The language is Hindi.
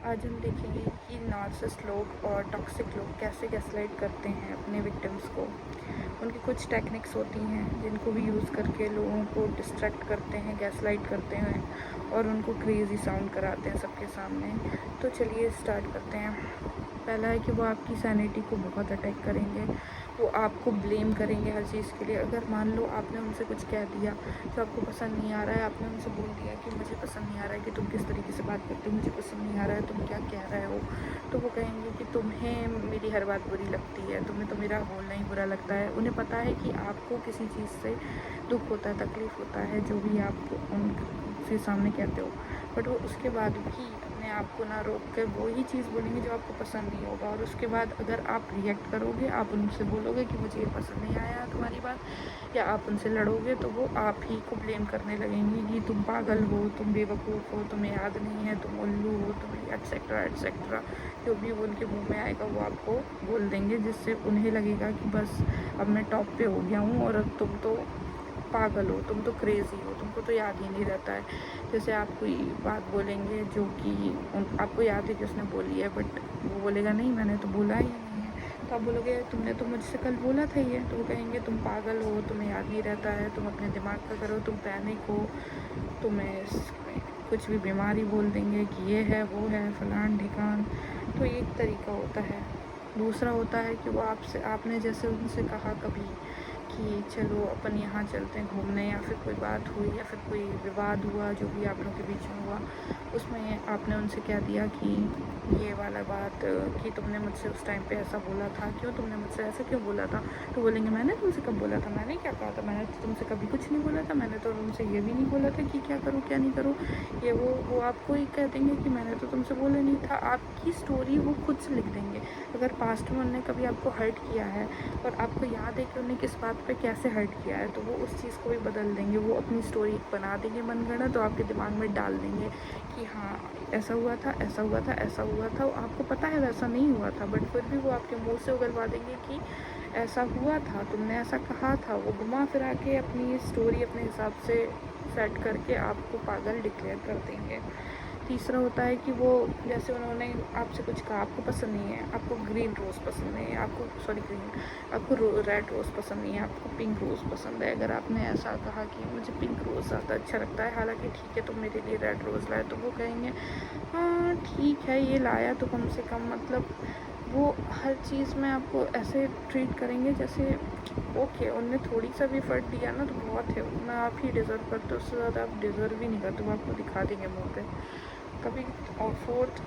आज हम देखेंगे कि नार्सिसिस्ट लोग और टॉक्सिक लोग कैसे गैसलाइट करते हैं अपने विक्टिम्स को। उनकी कुछ टेक्निक्स होती हैं जिनको भी यूज़ करके लोगों को डिस्ट्रैक्ट करते हैं, गैसलाइट करते हैं और उनको क्रेज़ी साउंड कराते हैं सबके सामने। तो चलिए स्टार्ट करते हैं। पहला है कि वो आपकी सैनिटी को बहुत अटैक करेंगे, वो आपको ब्लेम करेंगे हर चीज़ के लिए। अगर मान लो आपने उनसे कुछ कह दिया जो आपको पसंद नहीं आ रहा है, आपने उनसे बोल दिया कि मुझे पसंद नहीं आ रहा है कि तुम किस तरीके से बात करते हो, मुझे पसंद नहीं आ रहा है तुम क्या कह रहे हो, तो वो कहेंगे कि तुम्हें मेरी हर बात बुरी लगती है, तुम्हें तो मेरा बोलना ही बुरा लगता है। उन्हें पता है कि आपको किसी चीज़ से दुख होता है, तकलीफ़ होता है, जो भी आप उनके सामने कहते हो, बट वो उसके बाद भी अपने आप को ना रोक कर वो ही चीज़ बोलेंगे जो आपको पसंद नहीं होगा। और उसके बाद अगर आप रिएक्ट करोगे, आप उनसे बोलोगे कि मुझे ये पसंद नहीं आया तुम्हारी बात, या आप उनसे लड़ोगे, तो वो आप ही को ब्लेम करने लगेंगे कि तुम पागल हो, तुम बेवकूफ़ हो, तुम्हें याद नहीं है, तुम उल्लू हो, तुम्हें एट्सेट्रा एट्सेट्रा, जो भी वो उनके मुँह में आएगा वो आपको बोल देंगे, जिससे उन्हें लगेगा कि बस अब मैं टॉप पे हो गया हूँ और अब तुम तो पागल हो, तुम तो क्रेज़ी हो, तुमको तो याद ही नहीं रहता है। जैसे आप कोई बात बोलेंगे जो कि आपको याद है कि उसने बोली है, बट वो बोलेगा नहीं मैंने तो बोला ही नहीं है। तो आप बोलोगे तुमने तो मुझसे कल बोला था ये, तो वो कहेंगे तुम पागल हो, तुम्हें याद नहीं रहता है, तुम अपने दिमाग का करो, तुम पैनिक हो, तुम्हें कुछ भी बीमारी बोल देंगे कि ये है वो है फलान ढिकान। तो ये एक तरीका होता है। दूसरा होता है कि वो आपने जैसे उनसे कहा कभी कि चलो अपन यहाँ चलते हैं घूमने, या फिर कोई बात हुई या फिर कोई विवाद हुआ जो भी आप लोगों के बीच में हुआ, उसमें आपने उनसे कह दिया कि ये वाला बात कि तुमने मुझसे उस टाइम पे ऐसा बोला था, क्यों तुमने मुझसे ऐसा क्यों बोला था। तो बोलेंगे मैंने तुमसे कब बोला था, मैंने क्या कहा था, मैंने तो तुमसे कभी कुछ नहीं बोला था, मैंने तो तुमसे ये भी नहीं बोला था कि क्या करूँ क्या नहीं करूँ। ये वो आपको ही कह देंगे कि मैंने तो तुमसे बोला नहीं था। आपकी स्टोरी वो खुद से लिख देंगे। अगर पास्ट में उन्होंने कभी आपको हर्ट किया है और आपको याद है कि उन्हें किस बात पे कैसे हर्ट किया है, तो वो उस चीज़ को भी बदल देंगे। वो अपनी स्टोरी बना देंगे मनगढ़ंत, तो आपके दिमाग में डाल देंगे कि हाँ ऐसा हुआ था, ऐसा हुआ था, ऐसा हुआ था। आपको पता है वैसा नहीं हुआ था, बट फिर भी वो आपके मुंह से उगलवा देंगे कि ऐसा हुआ था, तुमने ऐसा कहा था। वो घुमा फिरा के अपनी स्टोरी अपने हिसाब से सेट करके आपको पागल डिक्लेयर कर देंगे। तीसरा होता है कि वो जैसे उन्होंने आपसे कुछ कहा, आपको पसंद नहीं है, आपको ग्रीन रोज़ पसंद नहीं है, आपको रेड रोज़ पसंद नहीं है, आपको पिंक रोज़ पसंद है। अगर आपने ऐसा कहा कि मुझे पिंक रोज़ ज़्यादा अच्छा लगता है, हालांकि ठीक है तुम मेरे लिए रेड रोज़ लाए, तो वो कहेंगे हाँ ठीक है ये लाया तो कम से कम, मतलब वो हर चीज़ में आपको ऐसे ट्रीट करेंगे जैसे ओके उनने थोड़ी सा भी एफर्ट दिया ना तो बहुत है, उतना आप ही डिज़र्व करते हो, उससे ज़्यादा आप डिज़र्व ही नहीं करते, वो आपको दिखा देंगे मुँह पे कभी। और फोर्थ